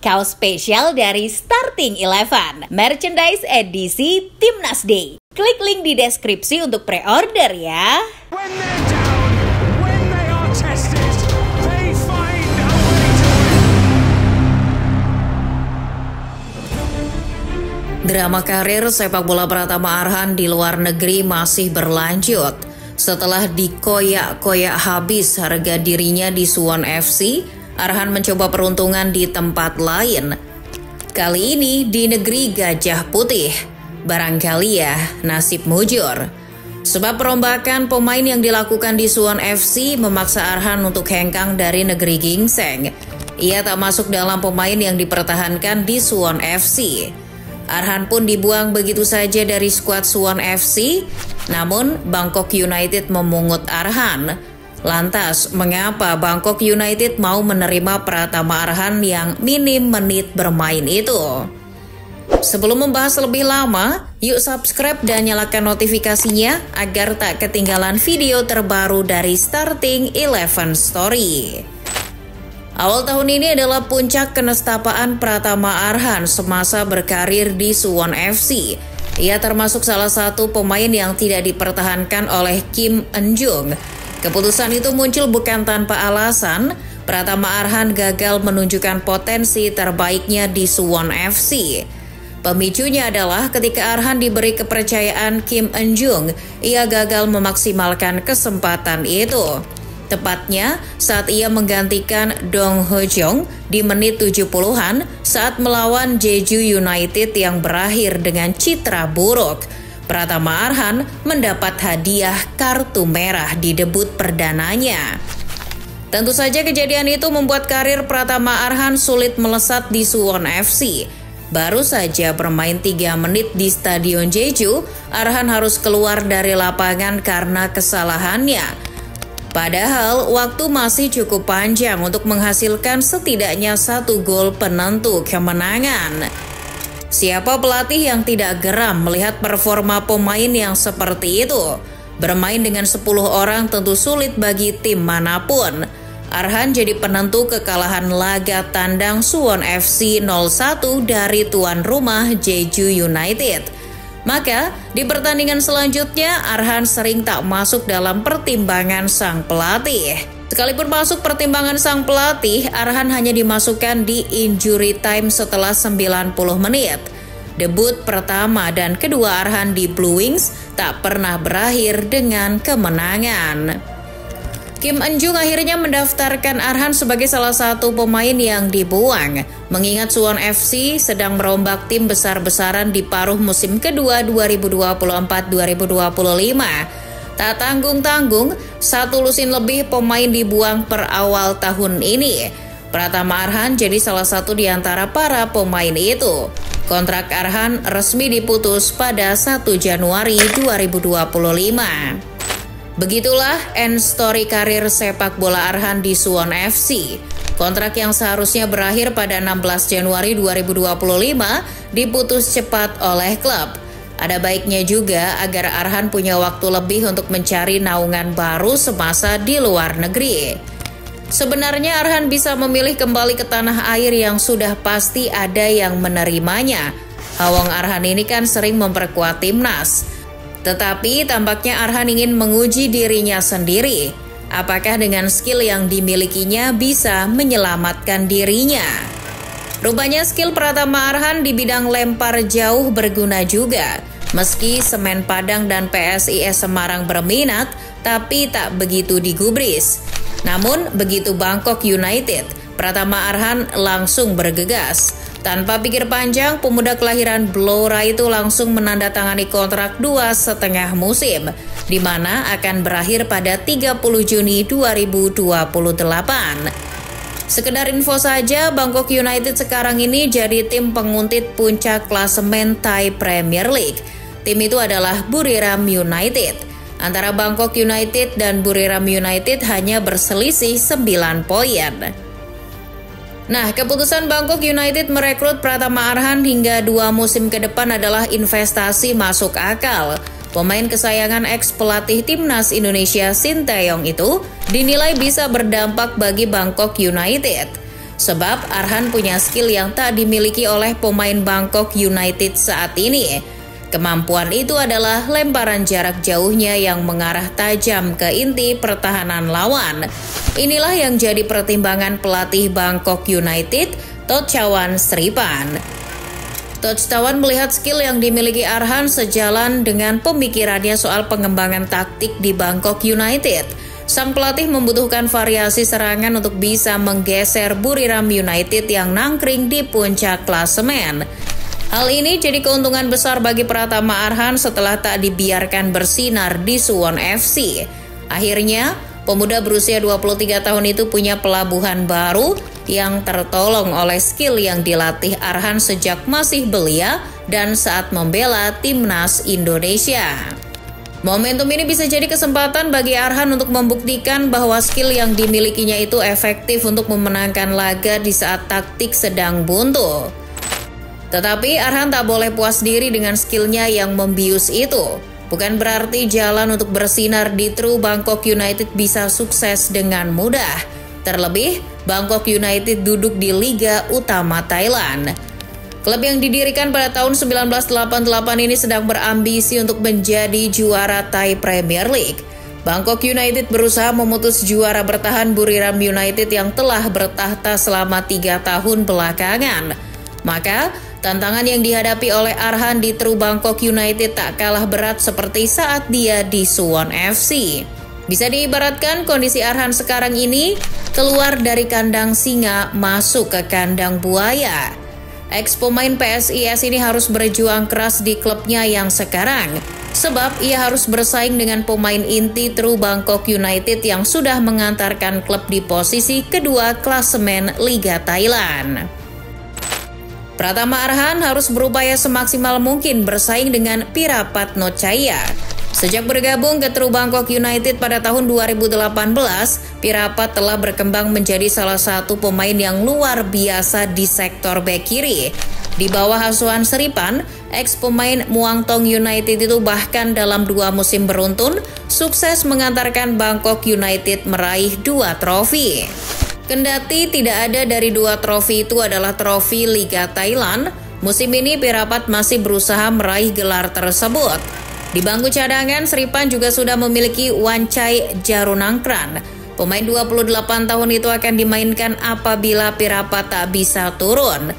Kaos spesial dari Starting Eleven, merchandise edisi Timnas Day. Klik link di deskripsi untuk pre-order ya. When they're down, when they are tested, they find a way to win. Drama karir sepak bola Pratama Arhan di luar negeri masih berlanjut. Setelah dikoyak-koyak habis harga dirinya di Suwon FC, Arhan mencoba peruntungan di tempat lain. Kali ini di negeri Gajah Putih. Barangkali ya nasib mujur. Sebab perombakan pemain yang dilakukan di Suwon FC memaksa Arhan untuk hengkang dari negeri gingseng. Ia tak masuk dalam pemain yang dipertahankan di Suwon FC. Arhan pun dibuang begitu saja dari skuad Suwon FC, namun Bangkok United memungut Arhan. Lantas, mengapa Bangkok United mau menerima Pratama Arhan yang minim menit bermain itu? Sebelum membahas lebih lama, yuk subscribe dan nyalakan notifikasinya agar tak ketinggalan video terbaru dari Starting Eleven Story. Awal tahun ini adalah puncak kenestapaan Pratama Arhan semasa berkarir di Suwon FC. Ia termasuk salah satu pemain yang tidak dipertahankan oleh Kim Eun-jung. Keputusan itu muncul bukan tanpa alasan. Pratama Arhan gagal menunjukkan potensi terbaiknya di Suwon FC. Pemicunya adalah ketika Arhan diberi kepercayaan Kim Eun-jung, ia gagal memaksimalkan kesempatan itu. Tepatnya saat ia menggantikan Dong Ho-jong di menit 70-an saat melawan Jeju United yang berakhir dengan citra buruk. Pratama Arhan mendapat hadiah kartu merah di debut perdananya. Tentu saja kejadian itu membuat karir Pratama Arhan sulit melesat di Suwon FC. Baru saja bermain 3 menit di Stadion Jeju, Arhan harus keluar dari lapangan karena kesalahannya. Padahal waktu masih cukup panjang untuk menghasilkan setidaknya 1 gol penentu kemenangan. Siapa pelatih yang tidak geram melihat performa pemain yang seperti itu? Bermain dengan 10 orang tentu sulit bagi tim manapun. Arhan jadi penentu kekalahan laga tandang Suwon FC 0-1 dari tuan rumah Jeju United. Maka, di pertandingan selanjutnya, Arhan sering tak masuk dalam pertimbangan sang pelatih. Sekalipun masuk pertimbangan sang pelatih, Arhan hanya dimasukkan di injury time setelah 90 menit. Debut pertama dan kedua Arhan di Blue Wings tak pernah berakhir dengan kemenangan. Kim Eun-jung akhirnya mendaftarkan Arhan sebagai salah satu pemain yang dibuang, mengingat Suwon FC sedang merombak tim besar-besaran di paruh musim kedua 2024-2025. Tak tanggung-tanggung, 1 lusin lebih pemain dibuang per awal tahun ini. Pratama Arhan jadi salah satu di antara para pemain itu. Kontrak Arhan resmi diputus pada 1 Januari 2025. Begitulah end story karir sepak bola Arhan di Suwon FC. Kontrak yang seharusnya berakhir pada 16 Januari 2025 diputus cepat oleh klub. Ada baiknya juga agar Arhan punya waktu lebih untuk mencari naungan baru semasa di luar negeri. Sebenarnya Arhan bisa memilih kembali ke tanah air yang sudah pasti ada yang menerimanya. Hawang Arhan ini kan sering memperkuat timnas. Tetapi tampaknya Arhan ingin menguji dirinya sendiri. Apakah dengan skill yang dimilikinya bisa menyelamatkan dirinya? Rupanya skill Pratama Arhan di bidang lempar jauh berguna juga. Meski Semen Padang dan PSIS Semarang berminat, tapi tak begitu digubris. Namun begitu Bangkok United, Pratama Arhan langsung bergegas. Tanpa pikir panjang, pemuda kelahiran Blora itu langsung menandatangani kontrak 2,5 musim, di mana akan berakhir pada 30 Juni 2028. Sekedar info saja, Bangkok United sekarang ini jadi tim penguntit puncak klasemen Thai Premier League. Tim itu adalah Buriram United. Antara Bangkok United dan Buriram United hanya berselisih 9 poin. Nah, keputusan Bangkok United merekrut Pratama Arhan hingga 2 musim ke depan adalah investasi masuk akal. Pemain kesayangan ex-pelatih timnas Indonesia Sinteyong itu dinilai bisa berdampak bagi Bangkok United. Sebab Arhan punya skill yang tak dimiliki oleh pemain Bangkok United saat ini. Kemampuan itu adalah lemparan jarak jauhnya yang mengarah tajam ke inti pertahanan lawan. Inilah yang jadi pertimbangan pelatih Bangkok United, Thotchawan Sripan. Thotchawan melihat skill yang dimiliki Arhan sejalan dengan pemikirannya soal pengembangan taktik di Bangkok United. Sang pelatih membutuhkan variasi serangan untuk bisa menggeser Buriram United yang nangkring di puncak klasemen. Hal ini jadi keuntungan besar bagi Pratama Arhan setelah tak dibiarkan bersinar di Suwon FC. Akhirnya, pemuda berusia 23 tahun itu punya pelabuhan baru yang tertolong oleh skill yang dilatih Arhan sejak masih belia dan saat membela timnas Indonesia. Momentum ini bisa jadi kesempatan bagi Arhan untuk membuktikan bahwa skill yang dimilikinya itu efektif untuk memenangkan laga di saat taktik sedang buntu. Tetapi Arhan tak boleh puas diri dengan skillnya yang membius itu. Bukan berarti jalan untuk bersinar di True Bangkok United bisa sukses dengan mudah. Terlebih, Bangkok United duduk di Liga Utama Thailand. Klub yang didirikan pada tahun 1988 ini sedang berambisi untuk menjadi juara Thai Premier League. Bangkok United berusaha memutus juara bertahan Buriram United yang telah bertahta selama 3 tahun belakangan. Maka, tantangan yang dihadapi oleh Arhan di True Bangkok United tak kalah berat seperti saat dia di Suwon FC. Bisa diibaratkan kondisi Arhan sekarang ini keluar dari kandang singa masuk ke kandang buaya. Ex-pemain PSIS ini harus berjuang keras di klubnya yang sekarang, sebab ia harus bersaing dengan pemain inti True Bangkok United yang sudah mengantarkan klub di posisi kedua klasemen Liga Thailand. Pratama Arhan harus berupaya semaksimal mungkin bersaing dengan Pirapatno Chaya. Sejak bergabung ke True Bangkok United pada tahun 2018, Pirapat telah berkembang menjadi salah satu pemain yang luar biasa di sektor bek kiri. Di bawah asuhan Sripan, ex-pemain Muangthong United itu bahkan dalam 2 musim beruntun, sukses mengantarkan Bangkok United meraih 2 trofi. Kendati tidak ada dari 2 trofi itu adalah trofi Liga Thailand, musim ini Pirapat masih berusaha meraih gelar tersebut. Di bangku cadangan, Sripan juga sudah memiliki Wancai Jarunangkran. Pemain 28 tahun itu akan dimainkan apabila Pirapat tak bisa turun.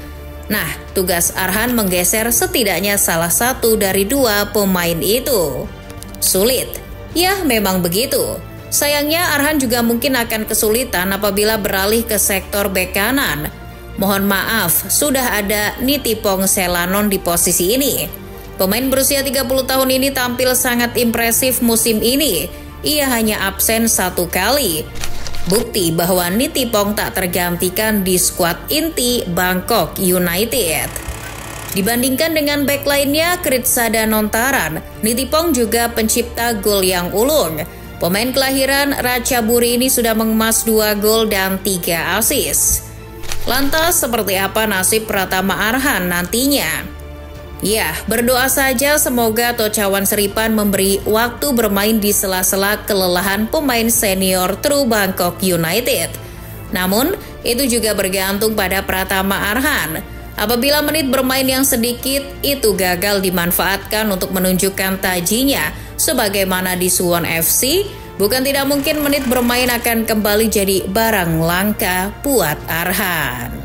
Nah, tugas Arhan menggeser setidaknya salah satu dari 2 pemain itu. Sulit? Ya, memang begitu. Sayangnya Arhan juga mungkin akan kesulitan apabila beralih ke sektor bek kanan. Mohon maaf, sudah ada Nitipong Selanon di posisi ini. Pemain berusia 30 tahun ini tampil sangat impresif musim ini. Ia hanya absen 1 kali. Bukti bahwa Nitipong tak tergantikan di skuad inti Bangkok United. Dibandingkan dengan bek lainnya, Kritsada Nontaran, Nitipong juga pencipta gol yang ulung. Pemain kelahiran Ratchaburi ini sudah mengemas 2 gol dan 3 assist. Lantas, seperti apa nasib Pratama Arhan nantinya? Ya, berdoa saja semoga Thotchawan Sripan memberi waktu bermain di sela-sela kelelahan pemain senior True Bangkok United. Namun, itu juga bergantung pada Pratama Arhan. Apabila menit bermain yang sedikit, itu gagal dimanfaatkan untuk menunjukkan tajinya. Sebagaimana di Suwon FC, bukan tidak mungkin menit bermain akan kembali jadi barang langka buat Arhan.